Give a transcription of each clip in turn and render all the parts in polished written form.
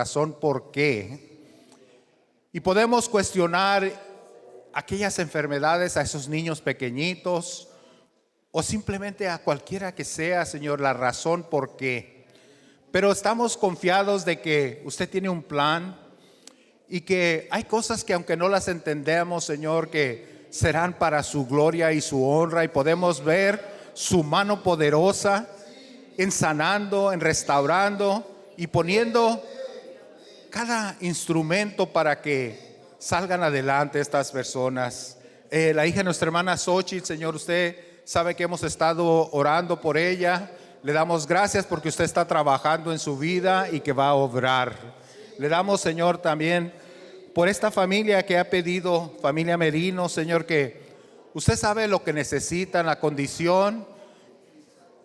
razón por qué. Y podemos cuestionar aquellas enfermedades a esos niños pequeñitos o simplemente a cualquiera que sea, Señor, la razón por qué. Pero estamos confiados de que usted tiene un plan y que hay cosas que aunque no las entendemos, Señor, que serán para su gloria y su honra, y podemos ver su mano poderosa en sanando, en restaurando y poniendo cada instrumento para que salgan adelante estas personas. La hija de nuestra hermana Xochitl, Señor, usted sabe que hemos estado orando por ella. Le damos gracias porque usted está trabajando en su vida y que va a obrar. Le damos, Señor, también por esta familia que ha pedido, familia Merino, Señor, que usted sabe lo que necesitan, la condición,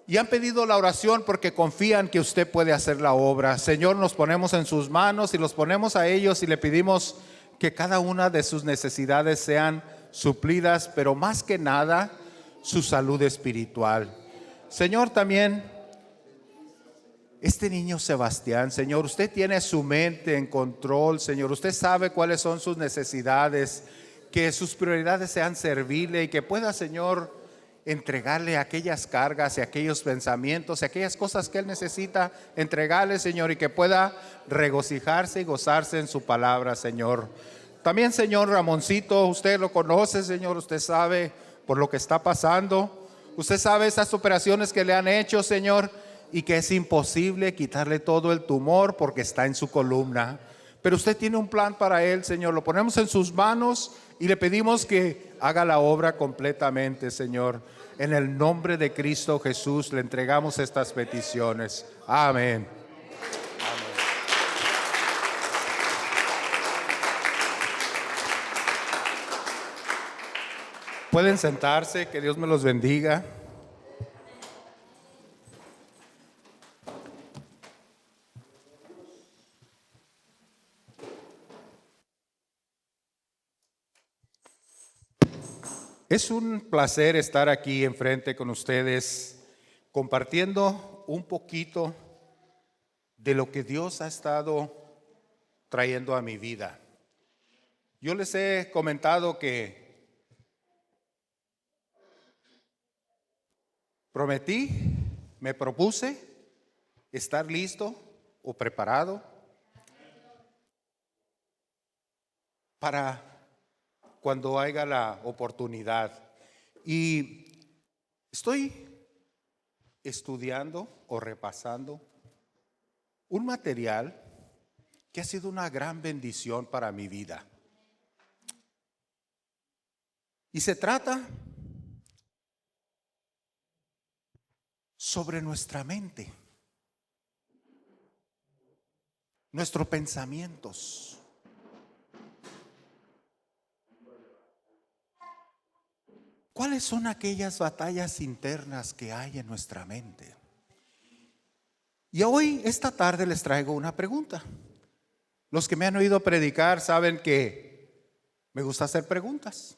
y han pedido la oración porque confían que usted puede hacer la obra. Señor, nos ponemos en sus manos y los ponemos a ellos y le pedimos que cada una de sus necesidades sean suplidas, pero más que nada su salud espiritual. Señor, también este niño Sebastián, Señor, usted tiene su mente en control, Señor. Usted sabe cuáles son sus necesidades, que sus prioridades sean servirle y que pueda, Señor, entregarle aquellas cargas y aquellos pensamientos y aquellas cosas que él necesita entregarle, Señor, y que pueda regocijarse y gozarse en su palabra, Señor. También, Señor, Ramoncito, usted lo conoce, Señor, usted sabe por lo que está pasando. Usted sabe esas operaciones que le han hecho, Señor, y que es imposible quitarle todo el tumor porque está en su columna. Pero usted tiene un plan para él, Señor. Lo ponemos en sus manos y le pedimos que haga la obra completamente, Señor. En el nombre de Cristo Jesús le entregamos estas peticiones. Amén. Pueden sentarse, que Dios me los bendiga. Es un placer estar aquí enfrente con ustedes, compartiendo un poquito de lo que Dios ha estado trayendo a mi vida. Yo les he comentado que me propuse estar listo o preparado para cuando haya la oportunidad. Y estoy estudiando o repasando un material que ha sido una gran bendición para mi vida. Y se trata sobre nuestra mente, nuestros pensamientos. ¿Cuáles son aquellas batallas internas que hay en nuestra mente? Y hoy, esta tarde, les traigo una pregunta. Los que me han oído predicar saben que me gusta hacer preguntas.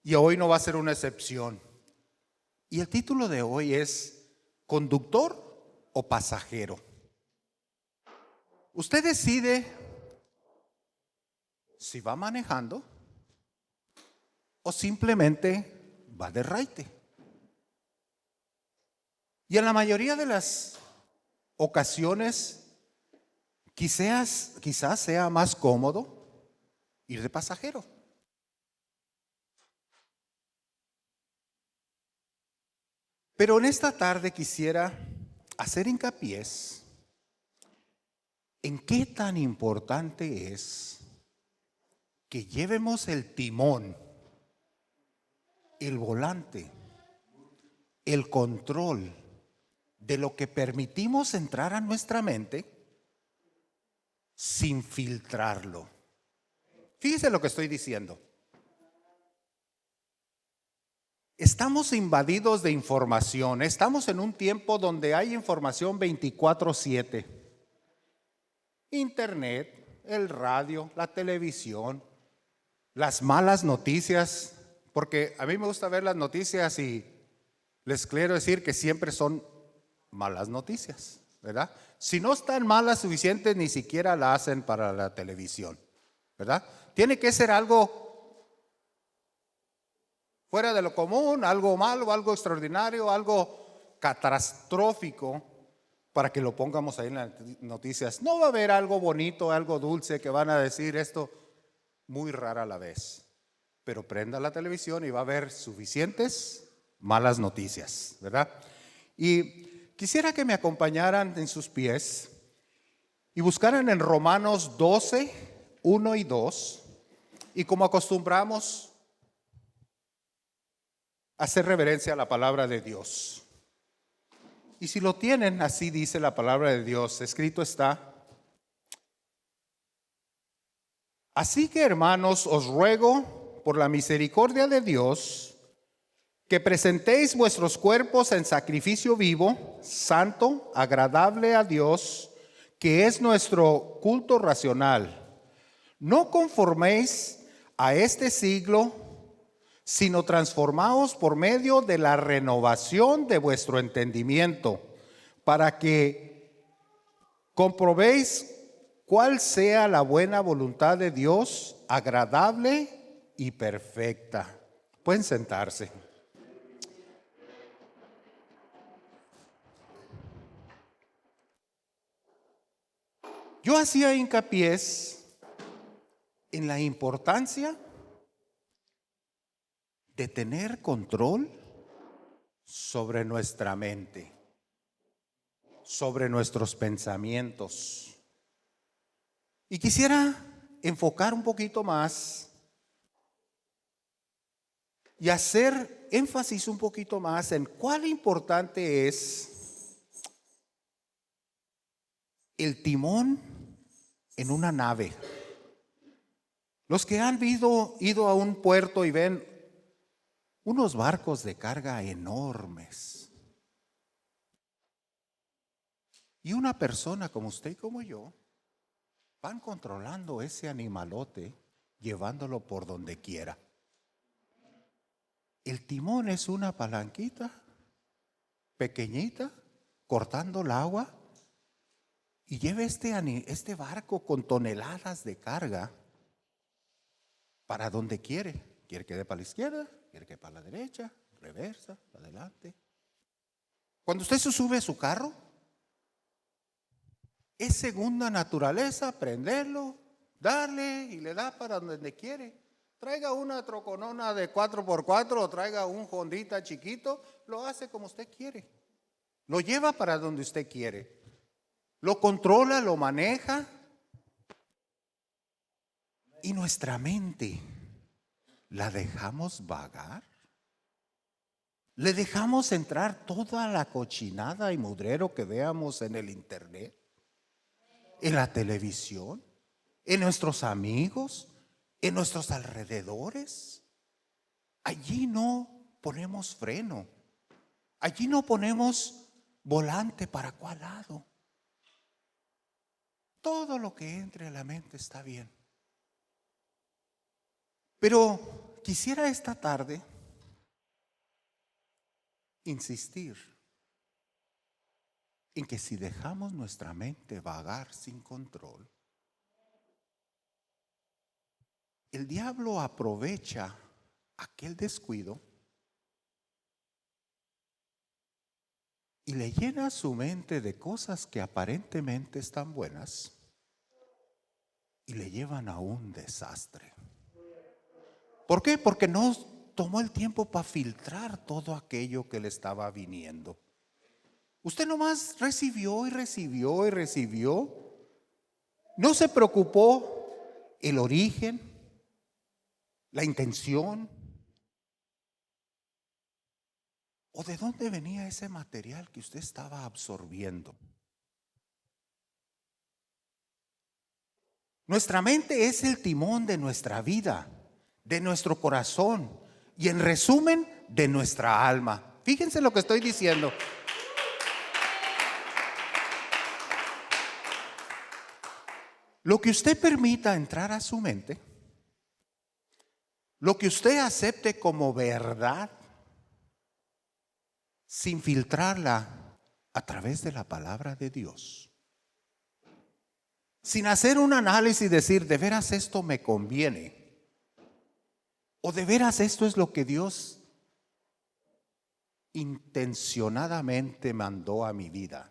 Y hoy no va a ser una excepción. Y el título de hoy es ¿conductor o pasajero? Usted decide si va manejando o simplemente va de raite. Y en la mayoría de las ocasiones quizás sea más cómodo ir de pasajero. Pero en esta tarde quisiera hacer hincapié en qué tan importante es que llevemos el timón, el volante, el control de lo que permitimos entrar a nuestra mente sin filtrarlo. Fíjese lo que estoy diciendo. Estamos invadidos de información. Estamos en un tiempo donde hay información 24/7. Internet, el radio, la televisión, las malas noticias, porque a mí me gusta ver las noticias y les quiero decir que siempre son malas noticias. ¿verdad? Si no están malas suficientes, ni siquiera la hacen para la televisión, ¿verdad? Tiene que ser algo fuera de lo común, algo malo, algo extraordinario, algo catastrófico para que lo pongamos ahí en las noticias. No va a haber algo bonito, algo dulce que van a decir esto muy rara a la vez. Pero prenda la televisión y va a haber suficientes malas noticias, ¿verdad? Y quisiera que me acompañaran en sus pies y buscaran en Romanos 12, 1 y 2. Y como acostumbramos, hacer reverencia a la palabra de Dios. Y si lo tienen, así dice la palabra de Dios, escrito está: así que, hermanos, os ruego por la misericordia de Dios que presentéis vuestros cuerpos en sacrificio vivo, santo, agradable a Dios, que es nuestro culto racional. No conforméis a este siglo, sino transformaos por medio de la renovación de vuestro entendimiento, para que comprobéis cuál sea la buena voluntad de Dios, agradable y perfecta. Pueden sentarse. Yo hacía hincapié en la importancia de tener control sobre nuestra mente, sobre nuestros pensamientos. Y quisiera enfocar un poquito más y hacer énfasis un poquito más en cuán importante es el timón en una nave. Los que han ido a un puerto y ven unos barcos de carga enormes, y una persona como usted y como yo van controlando ese animalote, llevándolo por donde quiera. El timón es una palanquita pequeñita, cortando el agua, y lleva este barco con toneladas de carga para donde quiere. Quiere que dé para la izquierda, quiere que para la derecha, reversa, adelante. Cuando usted se sube a su carro, es segunda naturaleza prenderlo, darle y le da para donde quiere. Traiga una troconona de 4x4 o traiga un Hondita chiquito, lo hace como usted quiere. Lo lleva para donde usted quiere. Lo controla, lo maneja. Y nuestra mente, ¿la dejamos vagar? ¿Le dejamos entrar toda la cochinada y mudrero que veamos en el internet, en la televisión, en nuestros amigos, en nuestros alrededores? Allí no ponemos freno. Allí no ponemos volante para cuál lado. Todo lo que entre a la mente está bien. Pero quisiera esta tarde insistir en que si dejamos nuestra mente vagar sin control, el diablo aprovecha aquel descuido y le llena su mente de cosas que aparentemente están buenas y le llevan a un desastre. ¿Por qué? Porque no tomó el tiempo para filtrar todo aquello que le estaba viniendo. Usted nomás recibió y recibió y recibió. No se preocupó el origen, la intención, o de dónde venía ese material que usted estaba absorbiendo. Nuestra mente es el timón de nuestra vida, de nuestro corazón y, en resumen, de nuestra alma. Fíjense lo que estoy diciendo. Lo que usted permita entrar a su mente, lo que usted acepte como verdad, sin filtrarla a través de la palabra de Dios. Sin hacer un análisis y decir, ¿de veras esto me conviene? ¿O de veras esto es lo que Dios intencionadamente mandó a mi vida?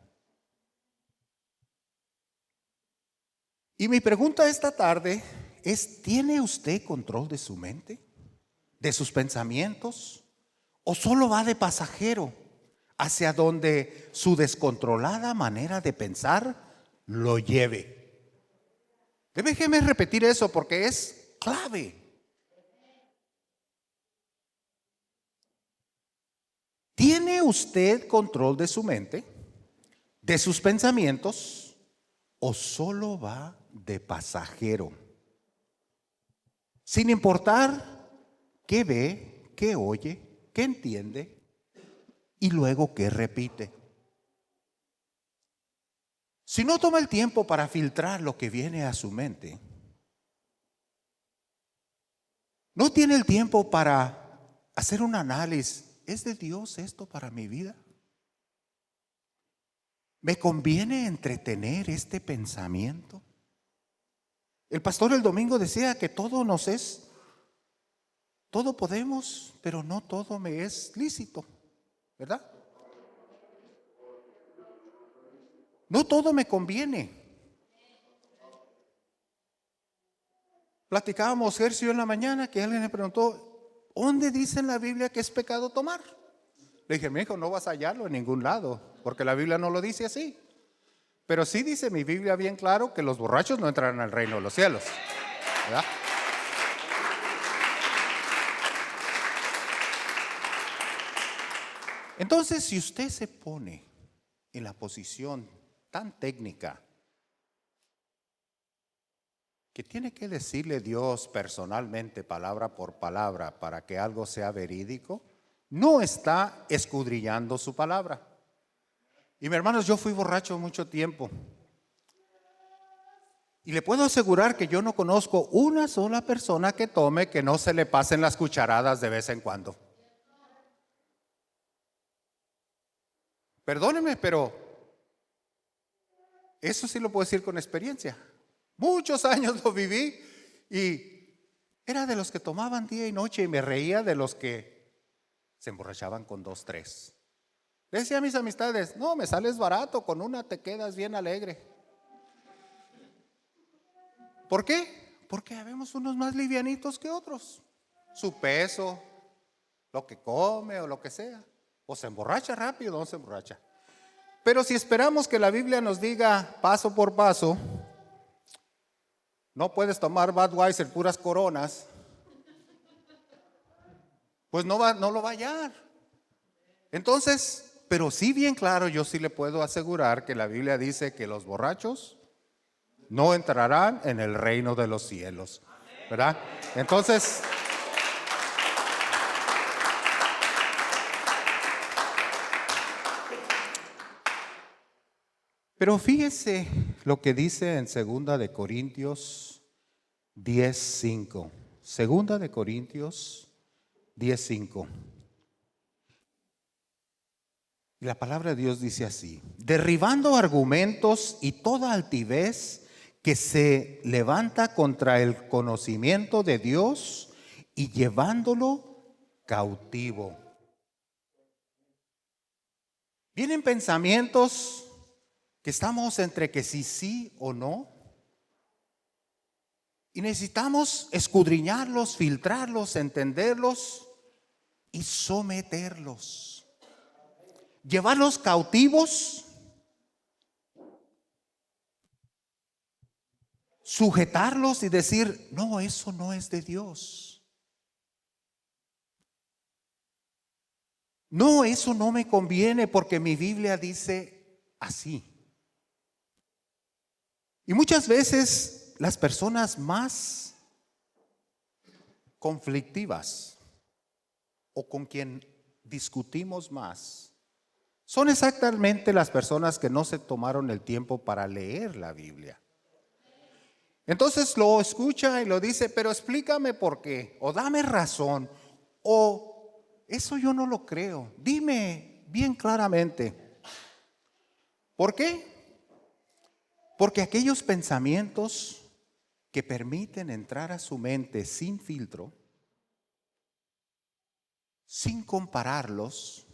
Y mi pregunta esta tarde es, ¿tiene usted control de su mente? ¿De sus pensamientos? ¿O solo va de pasajero hacia donde su descontrolada manera de pensar lo lleve? Déjeme repetir eso porque es clave. ¿Tiene usted control de su mente, de sus pensamientos, o solo va de pasajero? Sin importar qué ve, qué oye, qué entiende y luego qué repite. Si no toma el tiempo para filtrar lo que viene a su mente, no tiene el tiempo para hacer un análisis. ¿Es de Dios esto para mi vida? ¿Me conviene entretener este pensamiento? El pastor el domingo decía que todo podemos, pero no todo me es lícito, ¿verdad? No todo me conviene. Platicábamos Sergio en la mañana que alguien le preguntó, ¿dónde dice en la Biblia que es pecado tomar? Le dije, mi hijo, no vas a hallarlo en ningún lado, porque la Biblia no lo dice así. Pero sí dice mi Biblia bien claro que los borrachos no entrarán al reino de los cielos, ¿verdad? Entonces, si usted se pone en la posición tan técnica que tiene que decirle Dios personalmente, palabra por palabra, para que algo sea verídico, no está escudriñando su palabra. Y mis hermanos, yo fui borracho mucho tiempo. Y le puedo asegurar que yo no conozco una sola persona que tome que no se le pasen las cucharadas de vez en cuando. Perdóneme, pero eso sí lo puedo decir con experiencia. Muchos años lo viví y era de los que tomaban día y noche y me reía de los que se emborrachaban con 2, 3. Le decía a mis amistades, no, me sales barato, con una te quedas bien alegre. ¿Por qué? Porque habemos unos más livianitos que otros. Su peso, lo que come o lo que sea. O se emborracha rápido o no se emborracha. Pero si esperamos que la Biblia nos diga paso por paso, no puedes tomar Budweiser, puras coronas, pues no lo va a hallar. Entonces, pero sí bien claro, yo sí le puedo asegurar que la Biblia dice que los borrachos no entrarán en el reino de los cielos, ¿verdad? Entonces, pero fíjese lo que dice en 2 de Corintios 10:5. 2 de Corintios 10:5. Y la palabra de Dios dice así: derribando argumentos y toda altivez que se levanta contra el conocimiento de Dios y llevándolo cautivo. Vienen pensamientos que estamos entre que sí o no. Y necesitamos escudriñarlos, filtrarlos, entenderlos y someterlos. Llevarlos cautivos, sujetarlos y decir, no, eso no es de Dios. No, eso no me conviene porque mi Biblia dice así. Y muchas veces las personas más conflictivas o con quien discutimos más son exactamente las personas que no se tomaron el tiempo para leer la Biblia. Entonces lo escucha y lo dice, pero explícame por qué, o dame razón, o eso yo no lo creo. Dime bien claramente. ¿Por qué? Porque aquellos pensamientos que permiten entrar a su mente sin filtro, sin compararlos,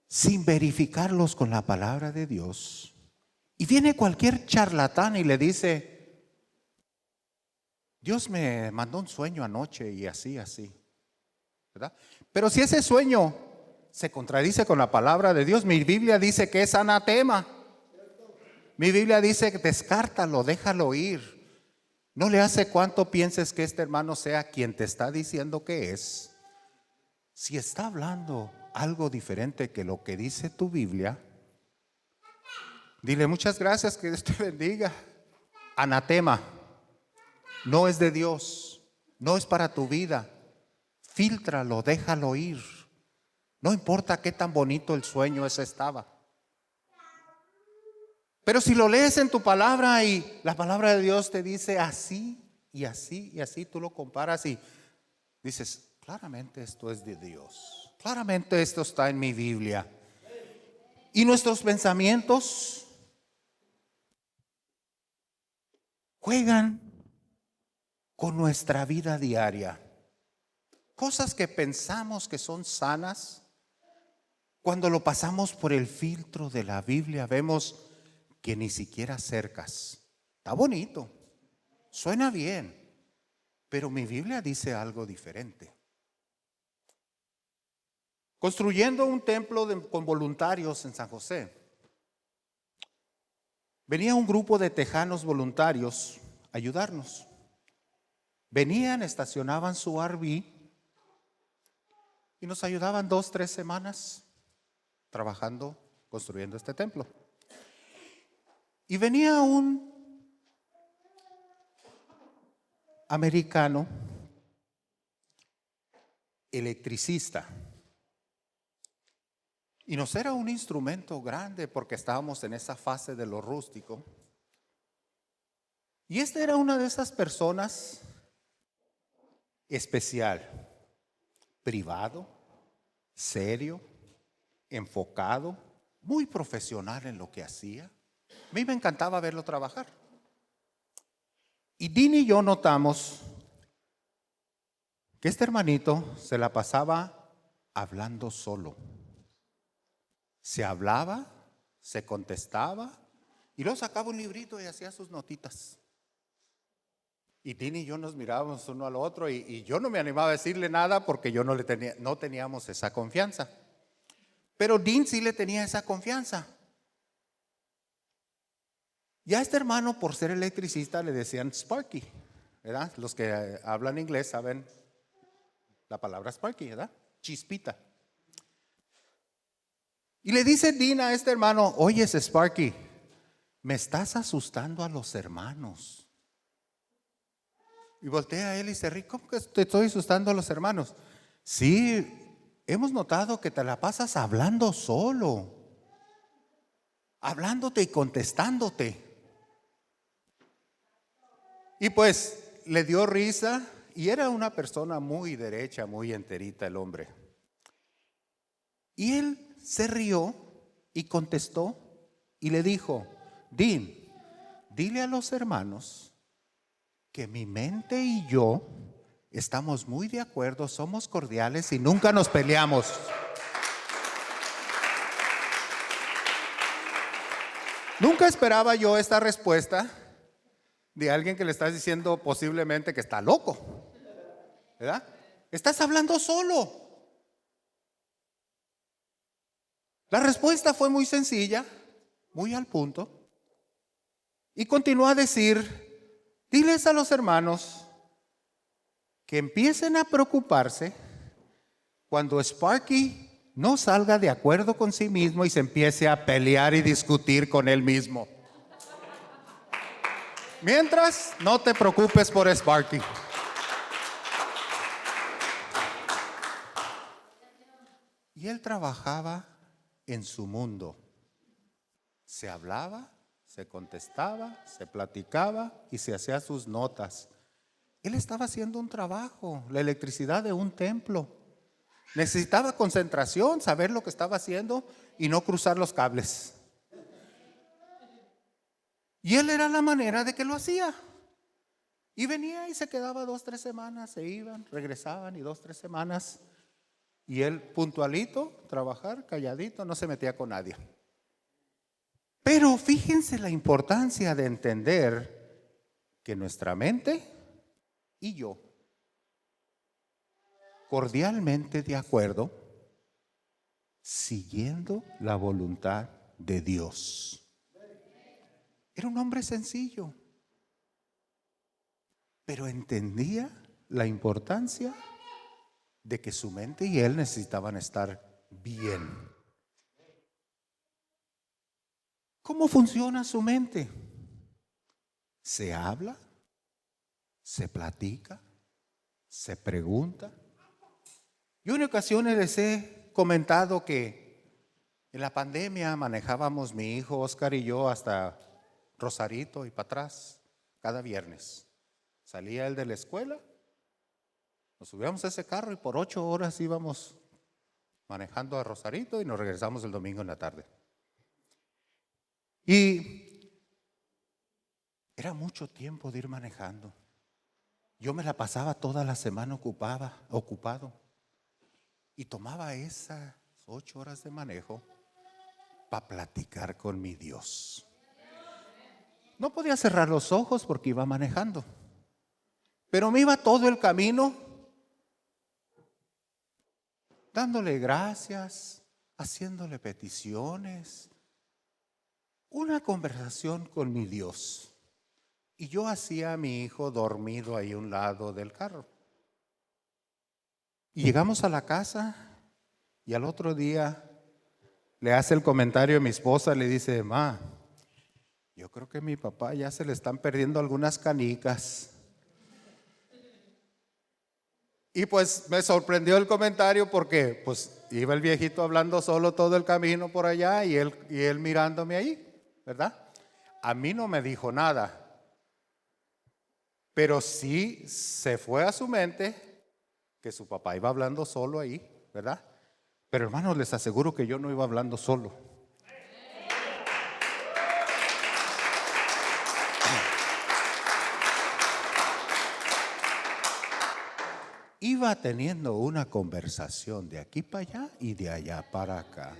sin verificarlos con la palabra de Dios, y viene cualquier charlatán y le dice: Dios me mandó un sueño anoche y así, ¿verdad? Pero si ese sueño se contradice con la palabra de Dios, mi Biblia dice que es anatema. Mi Biblia dice: descártalo, déjalo ir. No le hace cuánto pienses que este hermano sea quien te está diciendo que es. Si está hablando algo diferente que lo que dice tu Biblia, dile: muchas gracias, que Dios te bendiga. Anatema, no es de Dios, no es para tu vida. Fíltralo, déjalo ir. No importa qué tan bonito el sueño ese estaba. Pero si lo lees en tu palabra y la palabra de Dios te dice así y así y así, tú lo comparas y dices: claramente esto es de Dios. Claramente esto está en mi Biblia. Y nuestros pensamientos juegan con nuestra vida diaria. Cosas que pensamos que son sanas, cuando lo pasamos por el filtro de la Biblia, vemos que ni siquiera cercas. Está bonito, suena bien, pero mi Biblia dice algo diferente. Construyendo un templo con voluntarios en San José, venía un grupo de tejanos voluntarios a ayudarnos. Venían, estacionaban su RV y nos ayudaban 2-3 semanas trabajando, construyendo este templo. Y venía un americano electricista. Y nos era un instrumento grande porque estábamos en esa fase de lo rústico. Y este era una de esas personas especial, privado, serio, enfocado, muy profesional en lo que hacía. A mí me encantaba verlo trabajar. Y Dean y yo notamos que este hermanito se la pasaba hablando solo. Se hablaba, se contestaba y luego sacaba un librito y hacía sus notitas. Y Dean y yo nos mirábamos uno al otro y yo no me animaba a decirle nada porque yo no teníamos esa confianza. Pero Dean sí le tenía esa confianza. Y a este hermano, por ser electricista, le decían Sparky, ¿verdad? Los que hablan inglés saben la palabra Sparky, ¿verdad? Chispita. Y le dice Dean a este hermano: oye, Sparky, me estás asustando a los hermanos. Y voltea a él y se ríe: ¿cómo que te estoy asustando a los hermanos? Sí, hemos notado que te la pasas hablando solo, hablándote y contestándote. Y pues le dio risa, y era una persona muy derecha, muy enterita el hombre. Y él se rió y contestó y le dijo: Dean, dile a los hermanos que mi mente y yo estamos muy de acuerdo, somos cordiales y nunca nos peleamos. Nunca esperaba yo esta respuesta de alguien que le estás diciendo posiblemente que está loco, ¿verdad? Estás hablando solo. La respuesta fue muy sencilla, muy al punto, y continuó a decir: diles a los hermanos que empiecen a preocuparse cuando Sparky no salga de acuerdo con sí mismo y se empiece a pelear y discutir con él mismo. Mientras, no te preocupes por Sparky. Y él trabajaba en su mundo. Se hablaba, se contestaba, se platicaba y se hacía sus notas. Él estaba haciendo un trabajo, la electricidad de un templo. Necesitaba concentración, saber lo que estaba haciendo, y no cruzar los cables. Y él era la manera de que lo hacía. Y venía y se quedaba 2, 3 semanas, se iban, regresaban y 2, 3 semanas. Y él puntualito, trabajar, calladito, no se metía con nadie. Pero fíjense la importancia de entender que nuestra mente y yo, cordialmente de acuerdo, siguiendo la voluntad de Dios. Era un hombre sencillo, pero entendía la importancia de que su mente y él necesitaban estar bien. ¿Cómo funciona su mente? Se habla, se platica, se pregunta. Yo en ocasiones les he comentado que en la pandemia manejábamos mi hijo Oscar y yo hasta Rosarito y para atrás cada viernes. Salía él de la escuela, nos subíamos a ese carro y por 8 horas íbamos manejando a Rosarito y nos regresamos el domingo en la tarde. Y era mucho tiempo de ir manejando. Yo me la pasaba toda la semana ocupado. Y tomaba esas 8 horas de manejo para platicar con mi Dios. No podía cerrar los ojos porque iba manejando. Pero me iba todo el camino dándole gracias, haciéndole peticiones. Una conversación con mi Dios. Y yo hacía a mi hijo dormido ahí a un lado del carro. Y llegamos a la casa y al otro día le hace el comentario a mi esposa, le dice: ma, yo creo que a mi papá ya se le están perdiendo algunas canicas. Y pues me sorprendió el comentario porque pues iba el viejito hablando solo todo el camino por allá y él mirándome ahí, ¿verdad? A mí no me dijo nada, pero sí se fue a su mente que su papá iba hablando solo ahí, ¿verdad? Pero hermanos, les aseguro que yo no iba hablando solo. Iba teniendo una conversación de aquí para allá y de allá para acá.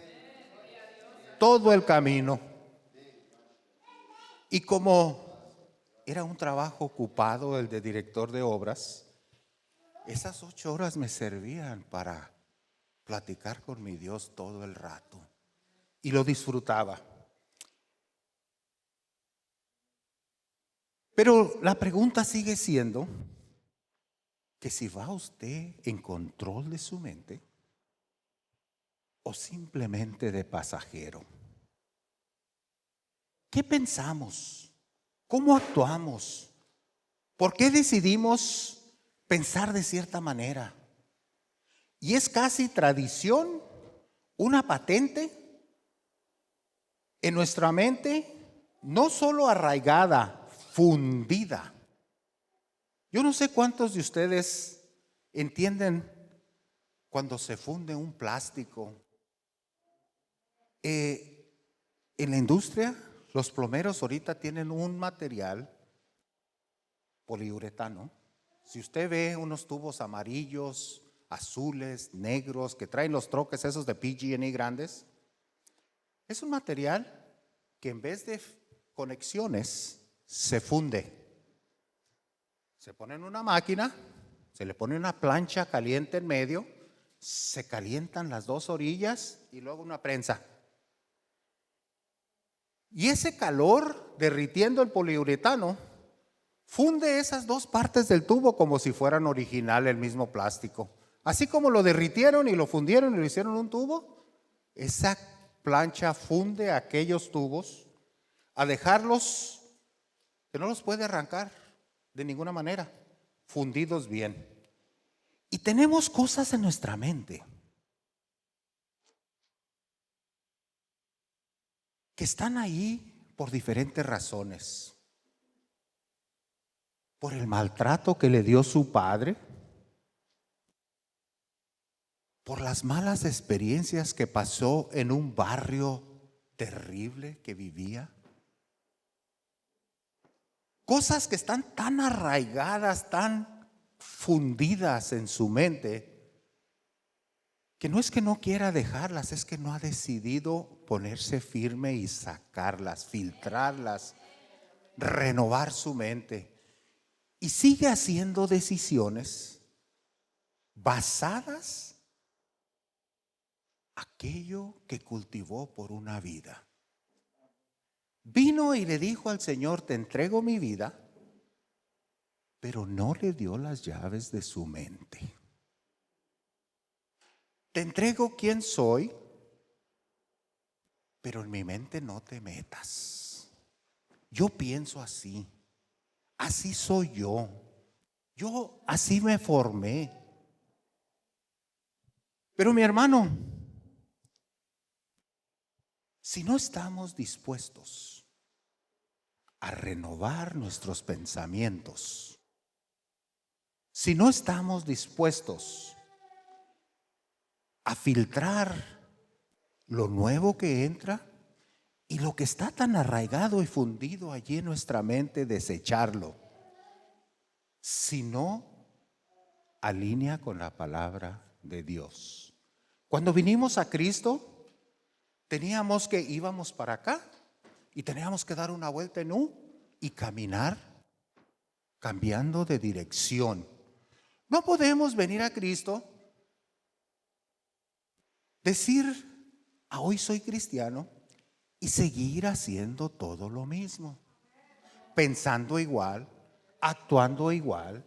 Todo el camino. Y como era un trabajo ocupado el de director de obras, esas 8 horas me servían para platicar con mi Dios todo el rato. Y lo disfrutaba. Pero la pregunta sigue siendo que si va usted en control de su mente o simplemente de pasajero. ¿Qué pensamos? ¿Cómo actuamos? ¿Por qué decidimos pensar de cierta manera? Y es casi tradición, una patente en nuestra mente, no solo arraigada, fundida. Yo no sé cuántos de ustedes entienden cuando se funde un plástico. En la industria, los plomeros ahorita tienen un material poliuretano. Si usted ve unos tubos amarillos, azules, negros que traen los troques esos de PG&E grandes, es un material que en vez de conexiones se funde. Se pone en una máquina, se le pone una plancha caliente en medio, se calientan las 2 orillas y luego una prensa. Y ese calor derritiendo el poliuretano funde esas 2 partes del tubo como si fueran original el mismo plástico. Así como lo derritieron y lo fundieron y lo hicieron un tubo, esa plancha funde aquellos tubos a dejarlos que no los puede arrancar de ninguna manera, fundidos bien. Y tenemos cosas en nuestra mente que están ahí por diferentes razones. Por el maltrato que le dio su padre, por las malas experiencias que pasó en un barrio terrible que vivía. Cosas que están tan arraigadas, tan fundidas en su mente, que no es que no quiera dejarlas, es que no ha decidido ponerse firme y sacarlas, filtrarlas, renovar su mente. Y sigue haciendo decisiones basadas en aquello que cultivó por una vida. Vino y le dijo al Señor: te entrego mi vida, pero no le dio las llaves de su mente. Te entrego quién soy, pero en mi mente no te metas. Yo pienso así, así soy yo así me formé. Pero mi hermano, si no estamos dispuestos a renovar nuestros pensamientos, si no estamos dispuestos a filtrar lo nuevo que entra y lo que está tan arraigado y fundido allí en nuestra mente, desecharlo, si no alinea con la palabra de Dios. Cuando vinimos a Cristo, íbamos para acá y teníamos que dar una vuelta en U y caminar cambiando de dirección. No podemos venir a Cristo, decir hoy soy cristiano y seguir haciendo todo lo mismo, pensando igual, actuando igual,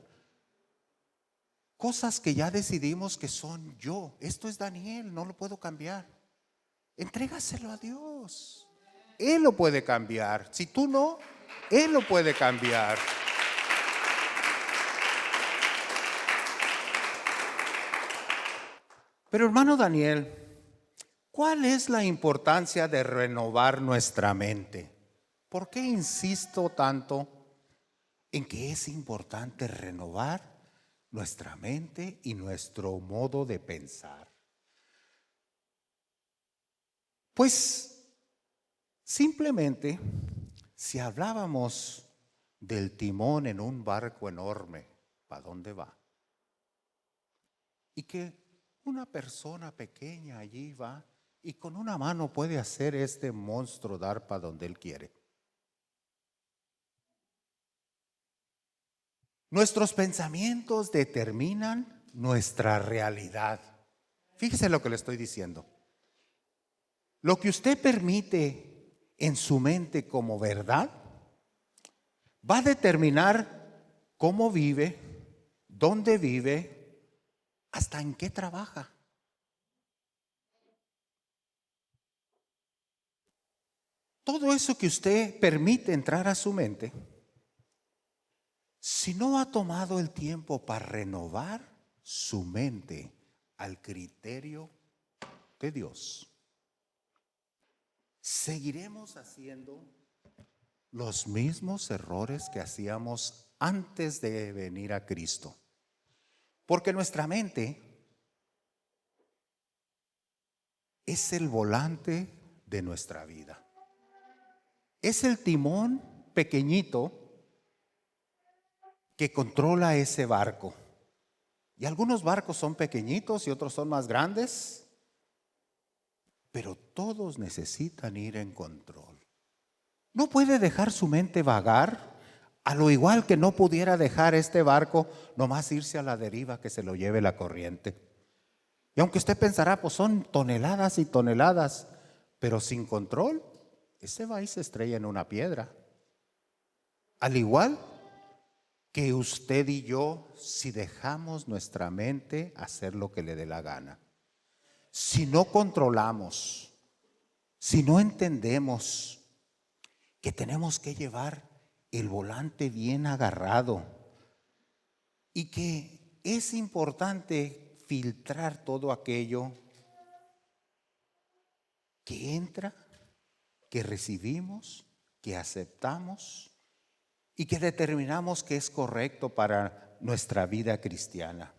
cosas que ya decidimos que son yo. Esto es Daniel, no lo puedo cambiar. Entrégaselo a Dios. Él lo puede cambiar. Si tú no, Él lo puede cambiar. Pero hermano Daniel, ¿cuál es la importancia de renovar nuestra mente? ¿Por qué insisto tanto en que es importante renovar nuestra mente y nuestro modo de pensar? Pues simplemente, si hablábamos del timón en un barco enorme, ¿para dónde va? Y que una persona pequeña allí va y con una mano puede hacer este monstruo dar para donde él quiere. Nuestros pensamientos determinan nuestra realidad. Fíjese lo que le estoy diciendo. Lo que usted permite en su mente como verdad va a determinar cómo vive, dónde vive, hasta en qué trabaja. Todo eso que usted permite entrar a su mente, si no ha tomado el tiempo para renovar su mente al criterio de Dios, seguiremos haciendo los mismos errores que hacíamos antes de venir a Cristo. Porque nuestra mente es el volante de nuestra vida. Es el timón pequeñito que controla ese barco. Y algunos barcos son pequeñitos y otros son más grandes, pero todos necesitan ir en control. No puede dejar su mente vagar, a lo igual que no pudiera dejar este barco nomás irse a la deriva, que se lo lleve la corriente. Y aunque usted pensará, pues son toneladas y toneladas, pero sin control, ese va y se estrella en una piedra. Al igual que usted y yo, si dejamos nuestra mente hacer lo que le dé la gana, si no controlamos, si no entendemos que tenemos que llevar el volante bien agarrado y que es importante filtrar todo aquello que entra, que recibimos, que aceptamos y que determinamos que es correcto para nuestra vida cristiana.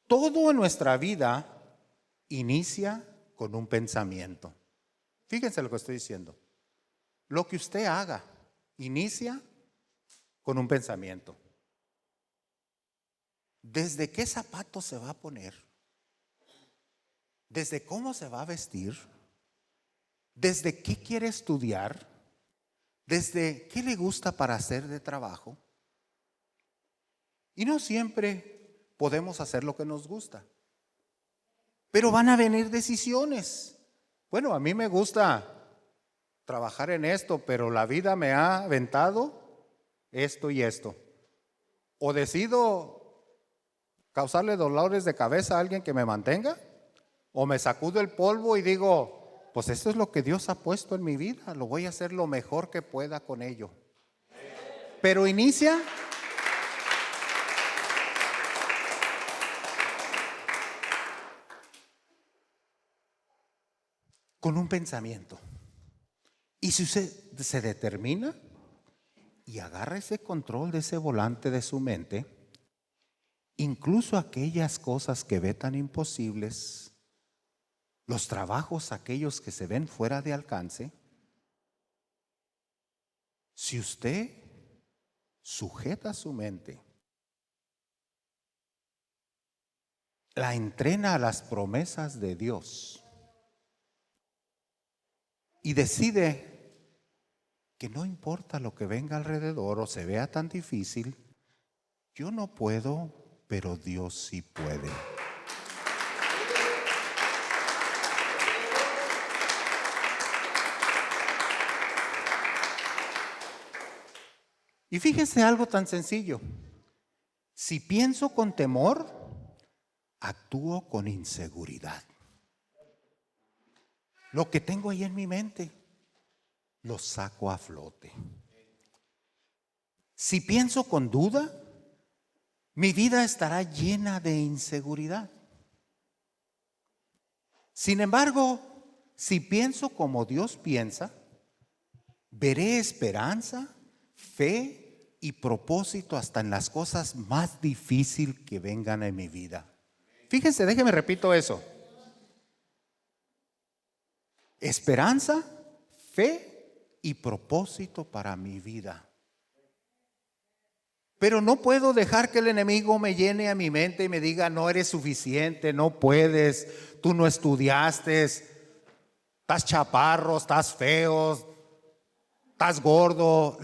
Todo en nuestra vida inicia con un pensamiento. Fíjense lo que estoy diciendo. Lo que usted haga, inicia con un pensamiento. ¿Desde qué zapato se va a poner? ¿Desde cómo se va a vestir? ¿Desde qué quiere estudiar? ¿Desde qué le gusta para hacer de trabajo? Y no siempre podemos hacer lo que nos gusta. Pero van a venir decisiones. Bueno, a mí me gusta trabajar en esto, pero la vida me ha aventado esto y esto. O decido causarle dolores de cabeza a alguien que me mantenga, o me sacudo el polvo y digo, pues esto es lo que Dios ha puesto en mi vida, lo voy a hacer lo mejor que pueda con ello. Pero inicia con un pensamiento. Y si usted se determina y agarra ese control de ese volante de su mente, incluso aquellas cosas que ve tan imposibles, los trabajos aquellos que se ven fuera de alcance, si usted sujeta su mente, la entrena a las promesas de Dios y decide que no importa lo que venga alrededor o se vea tan difícil, yo no puedo, pero Dios sí puede. Y fíjese algo tan sencillo. Si pienso con temor, actúo con inseguridad. Lo que tengo ahí en mi mente, lo saco a flote. Si pienso con duda, mi vida estará llena de inseguridad. Sin embargo, si pienso como Dios piensa, veré esperanza, fe y propósito hasta en las cosas más difíciles que vengan en mi vida. Fíjense, déjenme repito eso. Esperanza, fe y propósito para mi vida. Pero no puedo dejar que el enemigo me llene a mi mente y me diga, no eres suficiente, no puedes, tú no estudiaste, estás chaparro, estás feo, estás gordo.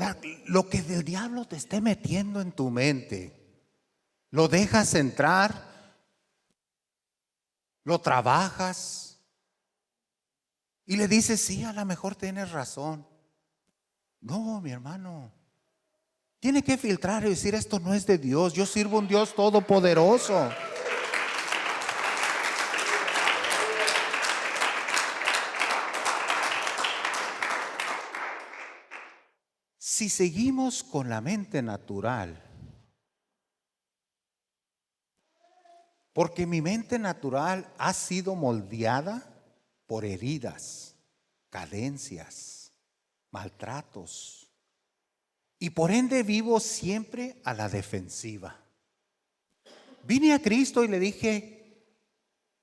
Lo que el diablo te esté metiendo en tu mente, lo dejas entrar, lo trabajas y le dices, sí, a lo mejor tienes razón. No, mi hermano, tiene que filtrar y decir, esto no es de Dios, yo sirvo a un Dios todopoderoso. Si seguimos con la mente natural, porque mi mente natural ha sido moldeada por heridas, carencias, maltratos, y por ende vivo siempre a la defensiva. Vine a Cristo y le dije,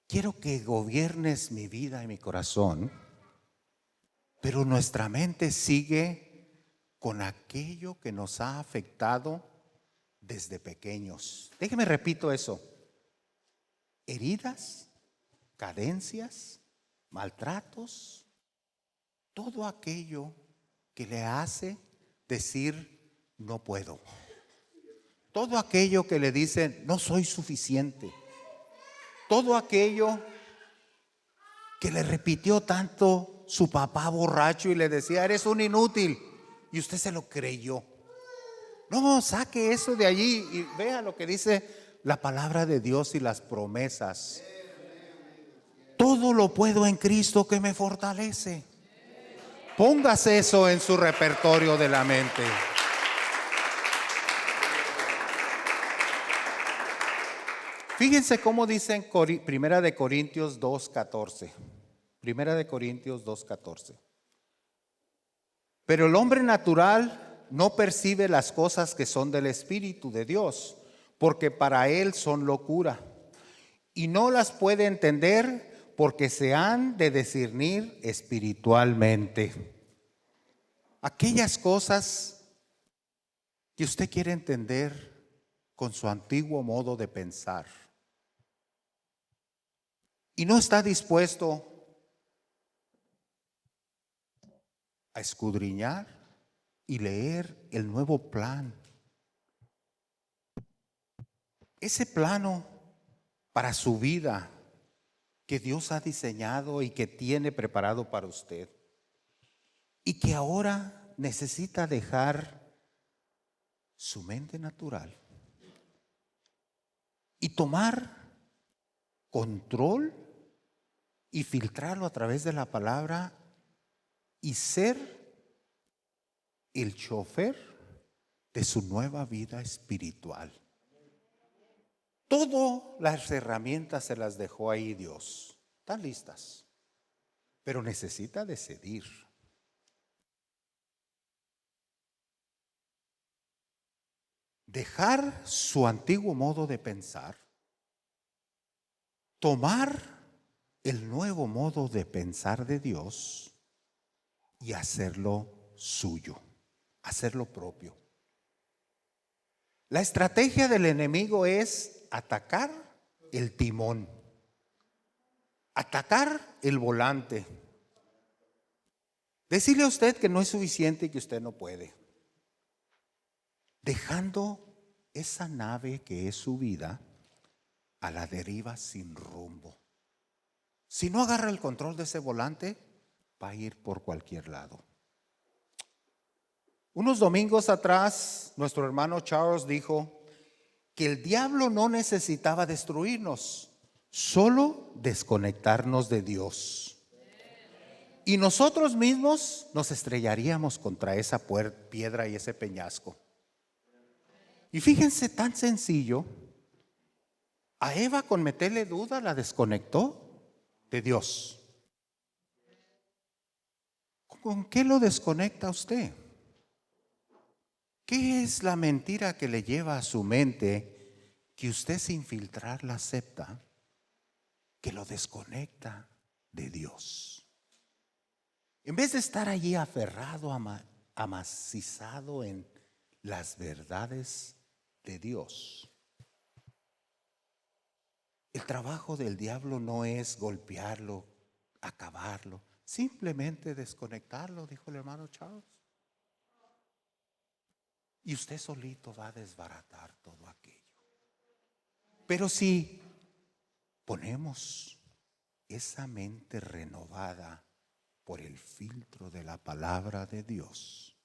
quiero que gobiernes mi vida y mi corazón, pero nuestra mente sigue con aquello que nos ha afectado desde pequeños. Déjeme repito eso. Heridas, carencias, maltratos, todo aquello que le hace decir no puedo. Todo aquello que le dice no soy suficiente. Todo aquello que le repitió tanto su papá borracho y le decía eres un inútil y usted se lo creyó. No, saque eso de allí y vea lo que dice la palabra de Dios y las promesas. Todo lo puedo en Cristo que me fortalece. Póngase eso en su repertorio de la mente. Fíjense cómo dice en Primera de Corintios 2:14. Primera de Corintios 2:14. Pero el hombre natural no percibe las cosas que son del Espíritu de Dios, porque para él son locura, y no las puede entender porque se han de discernir espiritualmente. Aquellas cosas que usted quiere entender con su antiguo modo de pensar y no está dispuesto a escudriñar y leer el nuevo plan. Ese plano para su vida que Dios ha diseñado y que tiene preparado para usted y que ahora necesita dejar su mente natural y tomar control y filtrarlo a través de la palabra y ser el chofer de su nueva vida espiritual. Todas las herramientas se las dejó ahí Dios. Están listas. Pero necesita decidir. Dejar su antiguo modo de pensar. Tomar el nuevo modo de pensar de Dios y hacerlo suyo. Hacerlo propio. La estrategia del enemigo es atacar el timón, atacar el volante, decirle a usted que no es suficiente y que usted no puede, dejando esa nave que es su vida a la deriva sin rumbo. Si no agarra el control de ese volante, va a ir por cualquier lado. Unos domingos atrás, nuestro hermano Charles dijo que el diablo no necesitaba destruirnos, solo desconectarnos de Dios. Y nosotros mismos nos estrellaríamos contra esa piedra y ese peñasco. Y fíjense, tan sencillo, a Eva con meterle duda la desconectó de Dios. ¿Con qué lo desconecta usted? ¿Qué es la mentira que le lleva a su mente que usted sin filtrar la acepta, que lo desconecta de Dios? En vez de estar allí aferrado, amacizado en las verdades de Dios. El trabajo del diablo no es golpearlo, acabarlo, simplemente desconectarlo, dijo el hermano Charles. Y usted solito va a desbaratar todo aquello. Pero si ponemos esa mente renovada por el filtro de la palabra de Dios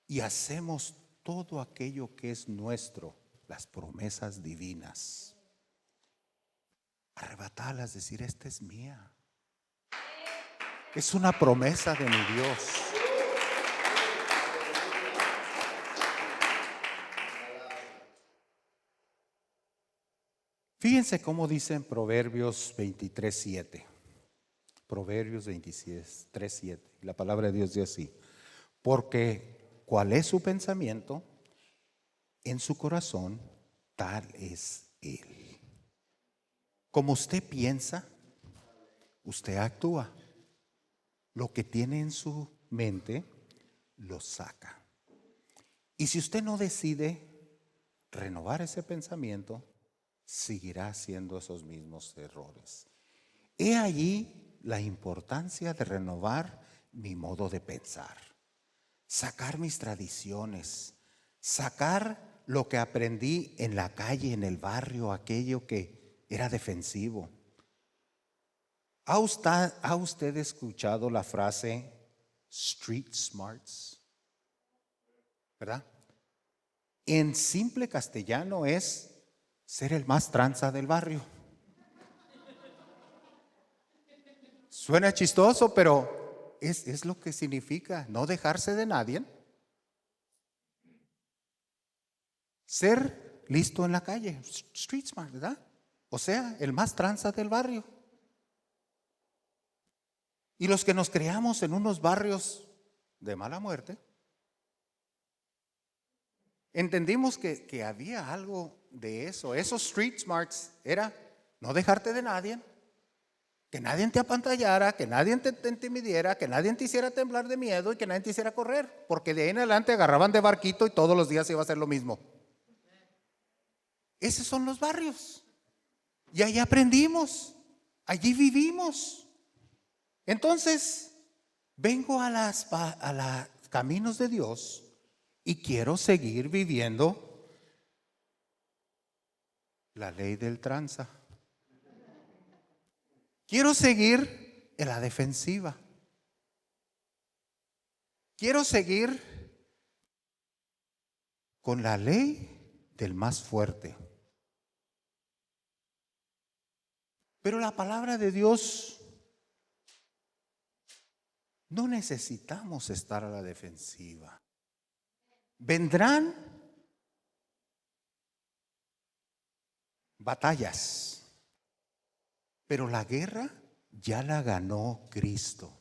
y hacemos todo aquello que es nuestro, las promesas divinas, arrebatarlas, decir, esta es mía. Es una promesa de mi Dios. Fíjense cómo dice en Proverbios 23:7. Proverbios 23:7. La palabra de Dios dice así: porque cuál es su pensamiento en su corazón, tal es él. Como usted piensa, usted actúa. Lo que tiene en su mente, lo saca. Y si usted no decide renovar ese pensamiento, seguirá haciendo esos mismos errores. He allí la importancia de renovar mi modo de pensar, sacar mis tradiciones, sacar lo que aprendí en la calle, en el barrio, aquello que era defensivo. ¿Ha usted escuchado la frase street smarts? ¿Verdad? En simple castellano es ser el más tranza del barrio. Suena chistoso, pero es lo que significa no dejarse de nadie. Ser listo en la calle, street smart, ¿verdad? O sea, el más tranza del barrio. Y los que nos creamos en unos barrios de mala muerte, entendimos que había algo de eso. Esos street smarts era no dejarte de nadie, Que nadie te apantallara, que nadie te intimidiera, que nadie te hiciera temblar de miedo y que nadie te hiciera correr. Porque de ahí en adelante agarraban de barquito y todos los días iba a ser lo mismo. Esos son los barrios. Y ahí aprendimos. Allí vivimos. Entonces, vengo a los caminos de Dios y quiero seguir viviendo la ley del tranza. Quiero seguir en la defensiva. Quiero seguir con la ley del más fuerte. Pero la palabra de Dios, no necesitamos estar a la defensiva. Vendrán batallas, pero la guerra ya la ganó Cristo.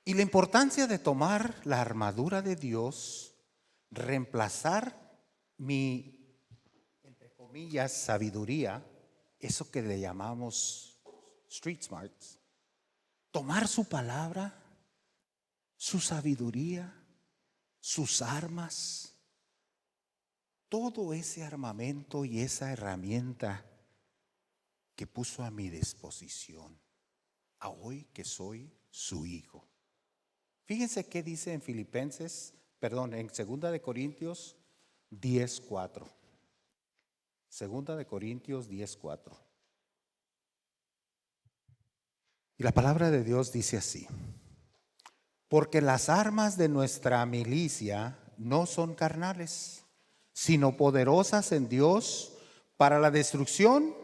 Y la importancia de tomar la armadura de Dios, reemplazar mi, entre comillas, sabiduría, eso que le llamamos street smarts, tomar su palabra, su sabiduría, sus armas, todo ese armamento y esa herramienta que puso a mi disposición, a hoy que soy su hijo. Fíjense qué dice en en 2 de Corintios 10:4. 2 de Corintios 10:4. Y la palabra de Dios dice así: porque las armas de nuestra milicia no son carnales, sino poderosas en Dios para la destrucción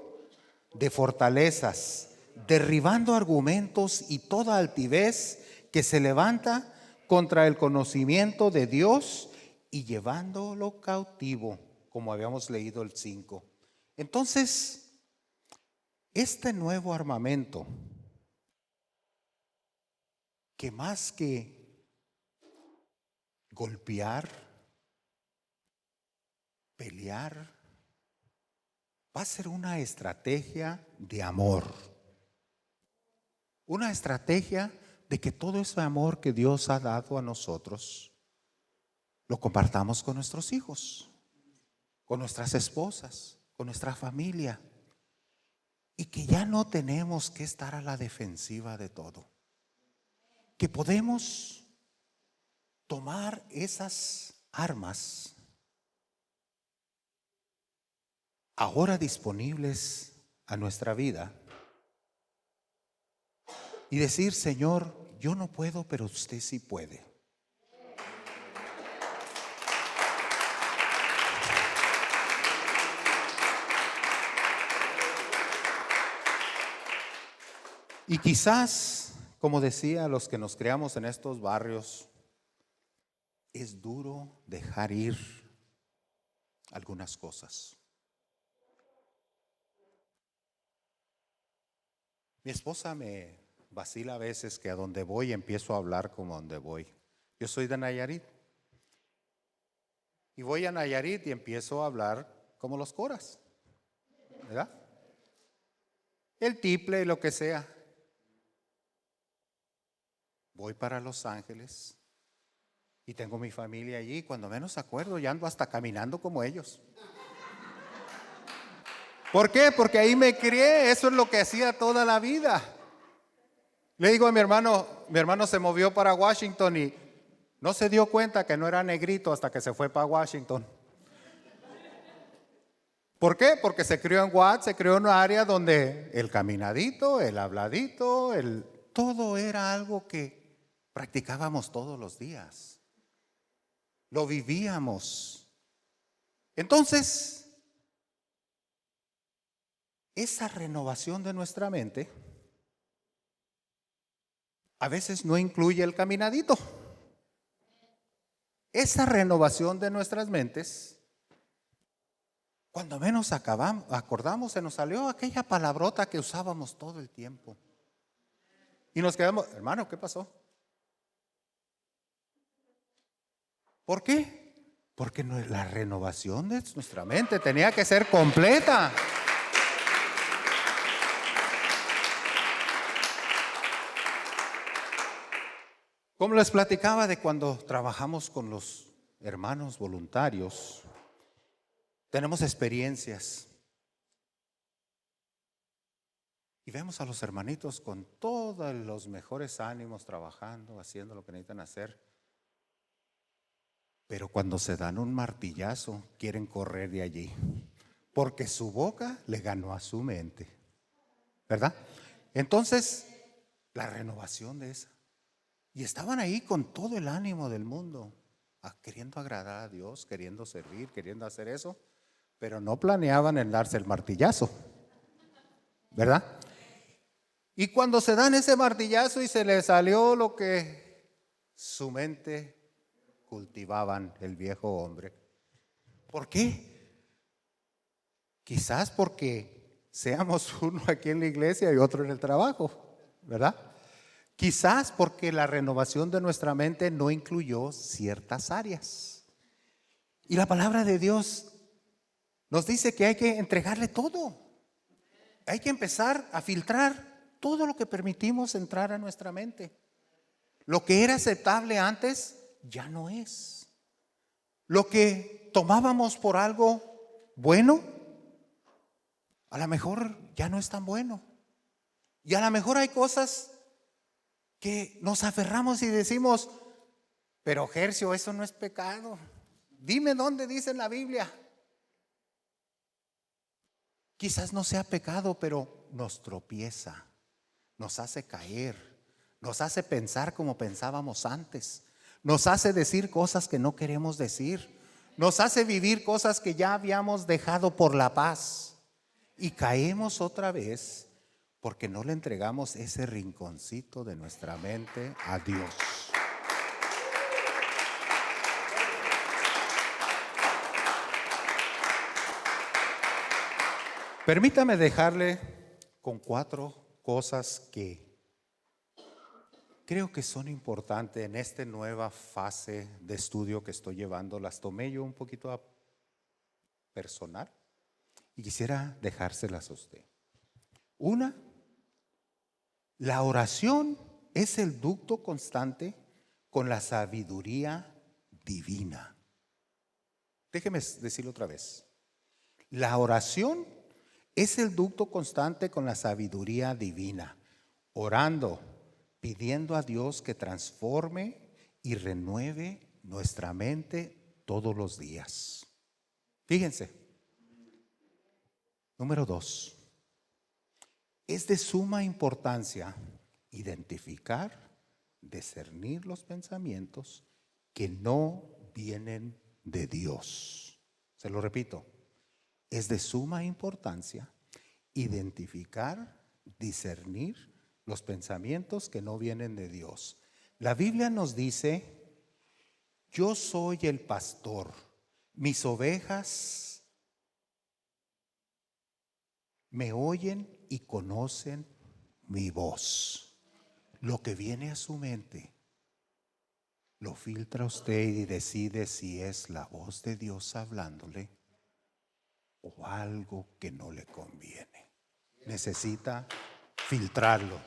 de fortalezas, derribando argumentos y toda altivez que se levanta contra el conocimiento de Dios y llevándolo cautivo, como habíamos leído el 5. Entonces, este nuevo armamento, que más que golpear, pelear, va a ser una estrategia de amor. Una estrategia de que todo ese amor que Dios ha dado a nosotros lo compartamos con nuestros hijos, con nuestras esposas, con nuestra familia, y que ya no tenemos que estar a la defensiva de todo, que podemos tomar esas armas ahora disponibles a nuestra vida y decir: Señor, yo no puedo, pero usted sí puede. Y quizás, como decía, los que nos creamos en estos barrios, es duro dejar ir algunas cosas. Mi esposa me vacila a veces que a donde voy empiezo a hablar como a donde voy. Yo soy de Nayarit. Y voy a Nayarit y empiezo a hablar como los coras, ¿verdad? El tiple y lo que sea. Voy para Los Ángeles y tengo mi familia allí. Cuando menos acuerdo, ya ando hasta caminando como ellos. ¿Por qué? Porque ahí me crié. Eso es lo que hacía toda la vida. Le digo a mi hermano se movió para Washington y no se dio cuenta que no era negrito hasta que se fue para Washington. ¿Por qué? Porque se crió en Watts, se crió en un área donde el caminadito, el habladito, todo era algo que practicábamos todos los días. Lo vivíamos. Entonces, esa renovación de nuestra mente a veces no incluye el caminadito. Esa renovación de nuestras mentes, cuando menos acordamos, se nos salió aquella palabrota que usábamos todo el tiempo. Y nos quedamos: hermano, ¿qué pasó? ¿Por qué? Porque la renovación de nuestra mente tenía que ser completa. Como les platicaba de cuando trabajamos con los hermanos voluntarios, tenemos experiencias y vemos a los hermanitos con todos los mejores ánimos trabajando, haciendo lo que necesitan hacer. Pero cuando se dan un martillazo, quieren correr de allí, porque su boca le ganó a su mente, ¿verdad? Entonces, la renovación de esa. Y estaban ahí con todo el ánimo del mundo, queriendo agradar a Dios, queriendo servir, queriendo hacer eso, pero no planeaban en darse el martillazo, ¿verdad? Y cuando se dan ese martillazo y se les salió lo que su mente cultivaban, el viejo hombre. ¿Por qué? Quizás porque seamos uno aquí en la iglesia y otro en el trabajo, ¿verdad? Quizás porque la renovación de nuestra mente no incluyó ciertas áreas. Y la palabra de Dios nos dice que hay que entregarle todo. Hay que empezar a filtrar todo lo que permitimos entrar a nuestra mente. Lo que era aceptable antes ya no es. Lo que tomábamos por algo bueno, a lo mejor ya no es tan bueno. Y a lo mejor hay cosas que nos aferramos y decimos, pero Gercio, eso no es pecado. Dime dónde dice en la Biblia. Quizás no sea pecado, pero nos tropieza, nos hace caer, nos hace pensar como pensábamos antes, nos hace decir cosas que no queremos decir, nos hace vivir cosas que ya habíamos dejado por la paz y caemos otra vez porque no le entregamos ese rinconcito de nuestra mente a Dios. Permítame dejarle con 4 cosas que creo que son importantes en esta nueva fase de estudio que estoy llevando. Las tomé yo un poquito a personal y quisiera dejárselas a usted. Una, la oración es el ducto constante con la sabiduría divina. Déjeme decirlo otra vez. La oración es el ducto constante con la sabiduría divina, orando, pidiendo a Dios que transforme y renueve nuestra mente todos los días. Fíjense. Número 2. Es de suma importancia identificar, discernir los pensamientos que no vienen de Dios. Se lo repito. Es de suma importancia identificar, discernir los pensamientos que no vienen de Dios. La Biblia nos dice, yo soy el pastor, mis ovejas me oyen y conocen mi voz. Lo que viene a su mente, lo filtra usted y decide si es la voz de Dios hablándole o algo que no le conviene. Necesita filtrarlo.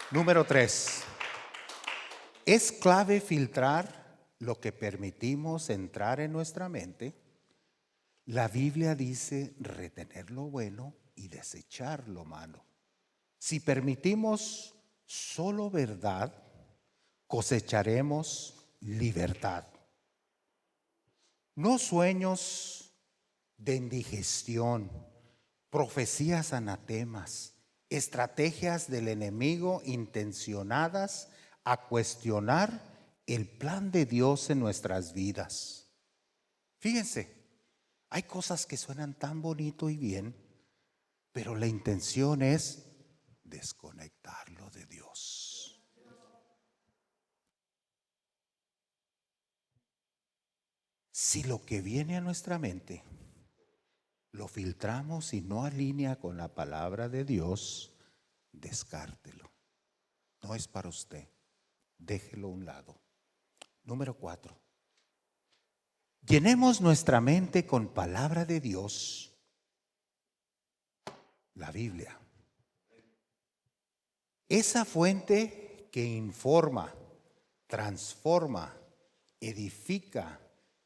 Número 3. Es clave filtrar lo que permitimos entrar en nuestra mente. La Biblia dice retener lo bueno y desechar lo malo. Si permitimos solo verdad, cosecharemos libertad. No sueños de indigestión, profecías anatemas, estrategias del enemigo intencionadas a cuestionar el plan de Dios en nuestras vidas. Fíjense, hay cosas que suenan tan bonito y bien, pero la intención es desconectarlo de Dios. Si lo que viene a nuestra mente lo filtramos y no alinea con la palabra de Dios, descártelo. No es para usted. Déjelo a un lado. Número 4. Llenemos nuestra mente con palabra de Dios, la Biblia. Esa fuente que informa, transforma, edifica,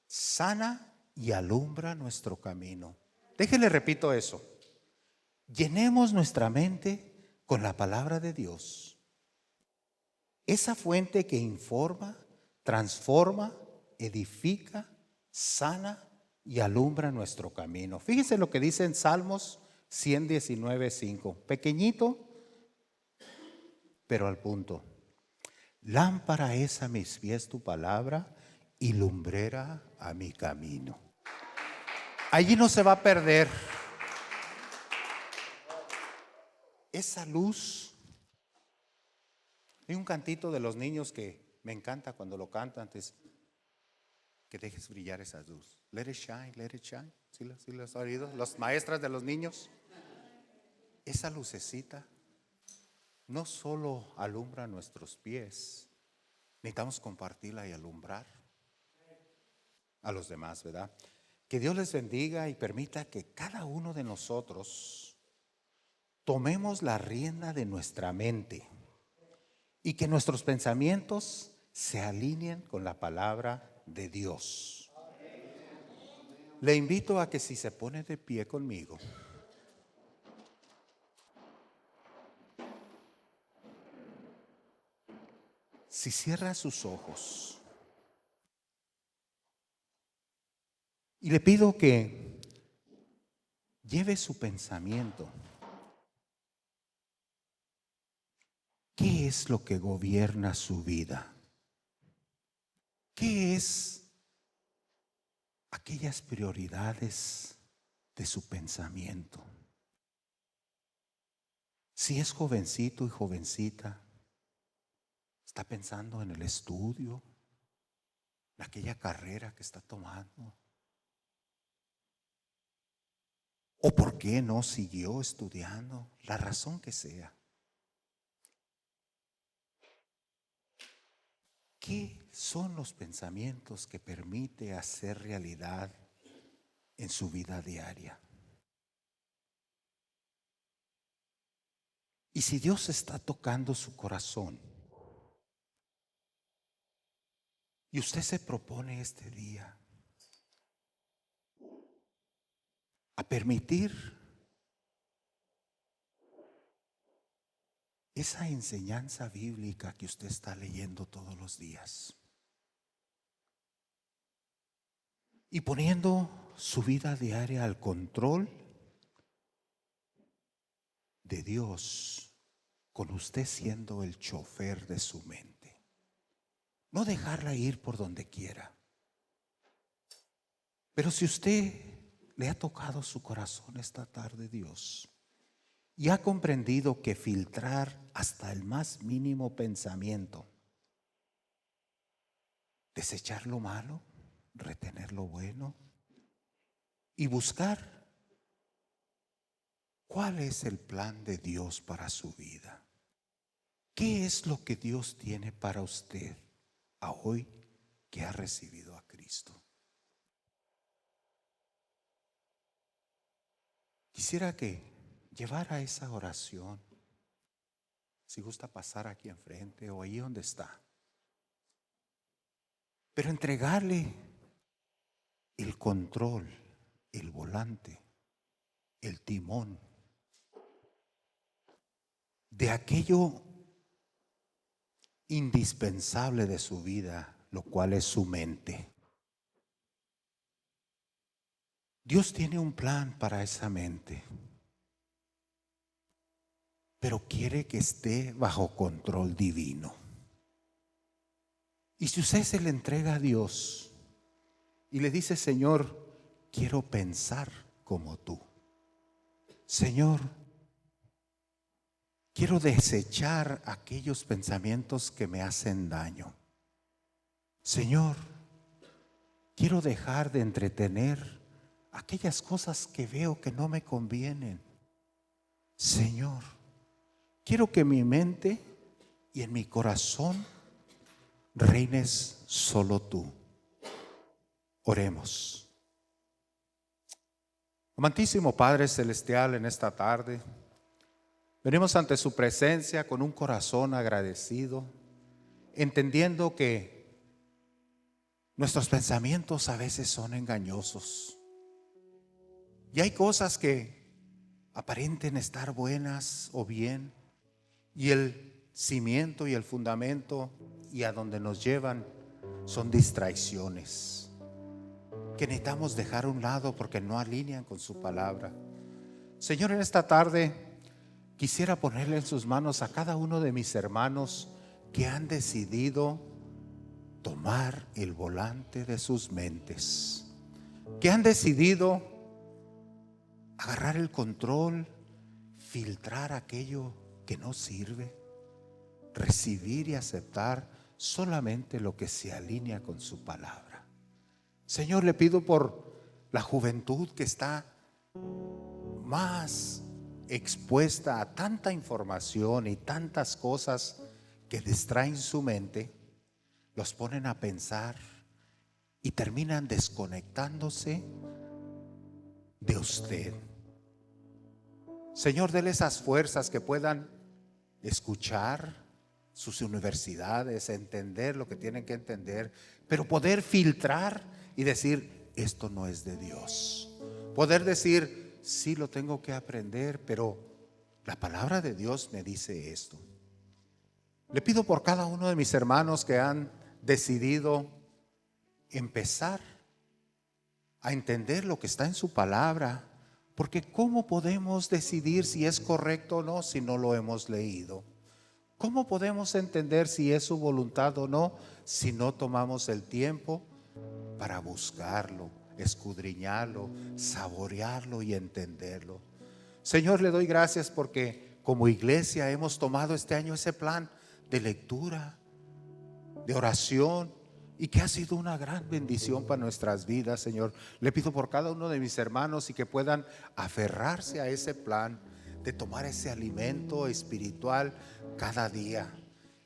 sana y alumbra nuestro camino. Déjenle repito eso. Llenemos nuestra mente con la palabra de Dios. Esa fuente que informa, transforma, edifica, sana y alumbra nuestro camino. Fíjense lo que dice en Salmos 119:5. Pequeñito, pero al punto. Lámpara es a mis pies tu palabra y lumbrera a mi camino. Allí no se va a perder esa luz. Hay un cantito de los niños que me encanta cuando lo cantan, es que dejes brillar esa luz. Let it shine, let it shine. ¿Sí lo has oído? Las maestras de los niños. Esa lucecita no solo alumbra nuestros pies, necesitamos compartirla y alumbrar a los demás, ¿verdad? Que Dios les bendiga y permita que cada uno de nosotros tomemos la rienda de nuestra mente y que nuestros pensamientos se alineen con la palabra de Dios. Le invito a que si se pone de pie conmigo, si cierra sus ojos, y le pido que lleve su pensamiento. ¿Qué es lo que gobierna su vida? ¿Qué es aquellas prioridades de su pensamiento? Si es jovencito y jovencita, está pensando en el estudio, en aquella carrera que está tomando. ¿O por qué no siguió estudiando? La razón que sea. ¿Qué son los pensamientos que permite hacer realidad en su vida diaria? Y si Dios está tocando su corazón y usted se propone este día a permitir esa enseñanza bíblica que usted está leyendo todos los días y poniendo su vida diaria al control de Dios, con usted siendo el chofer de su mente, no dejarla ir por donde quiera. Pero si usted le ha tocado su corazón esta tarde, Dios, y ha comprendido que filtrar hasta el más mínimo pensamiento, desechar lo malo, retener lo bueno y buscar cuál es el plan de Dios para su vida. ¿Qué es lo que Dios tiene para usted a hoy que ha recibido a Cristo? Quisiera que llevara esa oración, si gusta pasar aquí enfrente o ahí donde está, pero entregarle el control, el volante, el timón de aquello indispensable de su vida, lo cual es su mente. Dios tiene un plan para esa mente, pero quiere que esté bajo control divino. Y si usted se le entrega a Dios y le dice: Señor, quiero pensar como tú. Señor, quiero desechar aquellos pensamientos que me hacen daño. Señor, quiero dejar de entretener aquellas cosas que veo que no me convienen. Señor, quiero que en mi mente y en mi corazón reines solo tú. Oremos. Amantísimo Padre Celestial, en esta tarde venimos ante su presencia con un corazón agradecido, entendiendo que nuestros pensamientos a veces son engañosos y hay cosas que aparenten estar buenas o bien, y el cimiento y el fundamento y a donde nos llevan son distracciones que necesitamos dejar a un lado porque no alinean con su palabra. Señor, en esta tarde quisiera ponerle en sus manos a cada uno de mis hermanos que han decidido tomar el volante de sus mentes, que han decidido agarrar el control, filtrar aquello que no sirve, recibir y aceptar solamente lo que se alinea con su palabra. Señor, le pido por la juventud que está más expuesta a tanta información y tantas cosas que distraen su mente, los ponen a pensar y terminan desconectándose de usted. Señor, dele esas fuerzas que puedan escuchar sus universidades, entender lo que tienen que entender, pero poder filtrar y decir, esto no es de Dios. Poder decir, sí lo tengo que aprender, pero la palabra de Dios me dice esto. Le pido por cada uno de mis hermanos que han decidido empezar a entender lo que está en su palabra, porque ¿cómo podemos decidir si es correcto o no si no lo hemos leído? ¿Cómo podemos entender si es su voluntad o no si no tomamos el tiempo para buscarlo, escudriñarlo, saborearlo y entenderlo? Señor, le doy gracias porque como iglesia hemos tomado este año ese plan de lectura, de oración, y que ha sido una gran bendición para nuestras vidas. Señor, le pido por cada uno de mis hermanos y que puedan aferrarse a ese plan de tomar ese alimento espiritual cada día,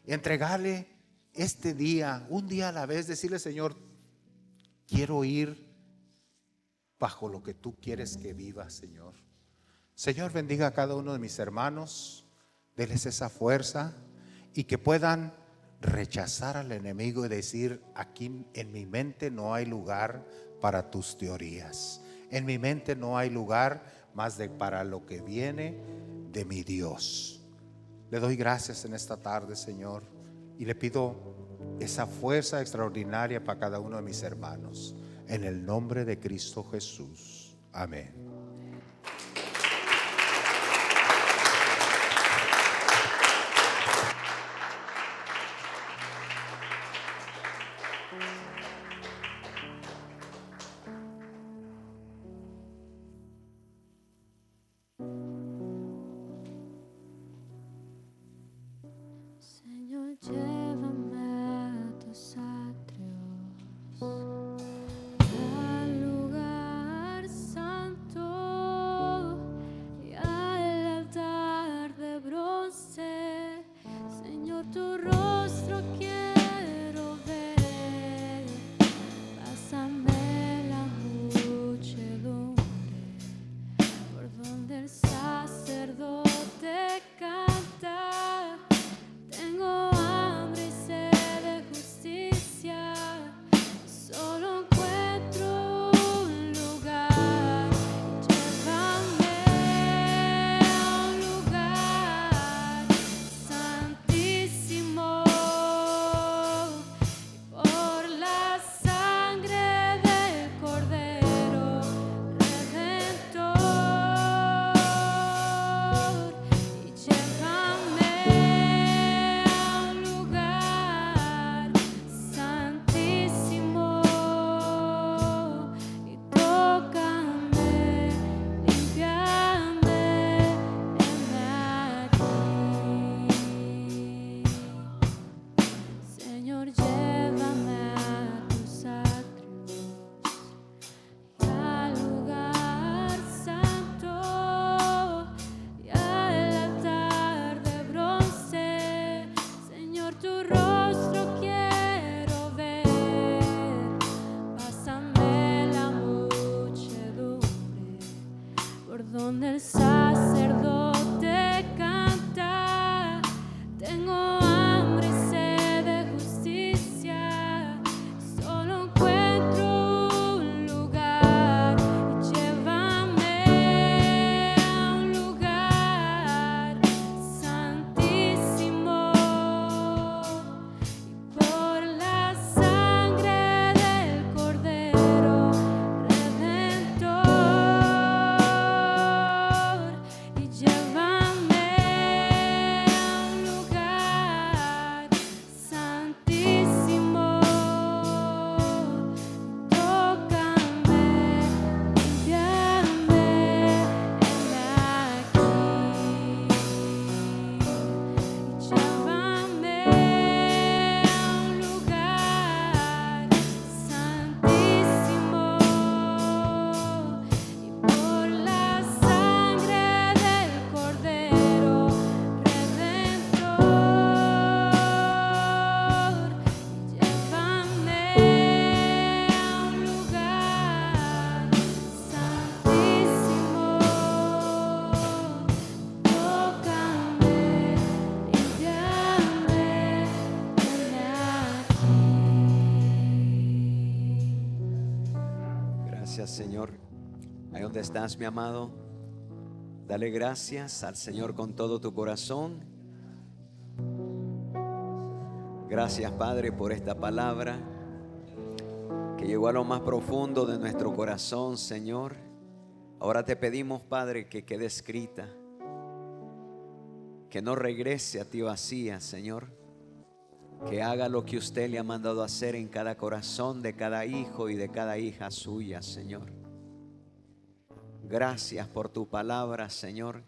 entregarle este día, un día a la vez, decirle, Señor, quiero ir bajo lo que tú quieres que viva, Señor. Señor, bendiga a cada uno de mis hermanos, déles esa fuerza y que puedan rechazar al enemigo y decir, aquí en mi mente no hay lugar para tus teorías, en mi mente no hay lugar más de para lo que viene de mi Dios. Le doy gracias en esta tarde, Señor, y le pido esa fuerza extraordinaria para cada uno de mis hermanos, en el nombre de Cristo Jesús. Amén. Señor, llévame a tus atrios, al lugar santo. por donde el sacerdote canta. Tengo hambre y sed de justicia, solo encuentro un lugar. Llévame a un lugar santísimo, y por la sangre del Cordero Redentor, y llévame a un lugar santísimo. Tócame, limpiame, heme aquí. Llévame a un lugar santísimo, y por la sangre del Cordero Redentor, llévame a un lugar santísimo. Tócame, limpiame, heme aquí. Gracias, Señor. Ahí donde estás, mi amado, dale gracias al Señor con todo tu corazón. Gracias, Padre, por esta palabra que llegó a lo más profundo de nuestro corazón, Señor. Ahora te pedimos, Padre, que quede escrita, que no regrese a ti vacía, Señor. Que haga lo que usted le ha mandado hacer en cada corazón de cada hijo y de cada hija suya, Señor. Gracias por tu palabra, Señor.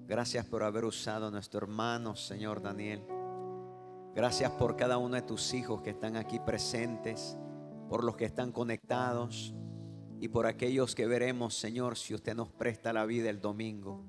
Gracias por haber usado a nuestro hermano, Señor Daniel. Gracias por cada uno de tus hijos que están aquí presentes, por los que están conectados y por aquellos que veremos, Señor, si usted nos presta la vida el domingo.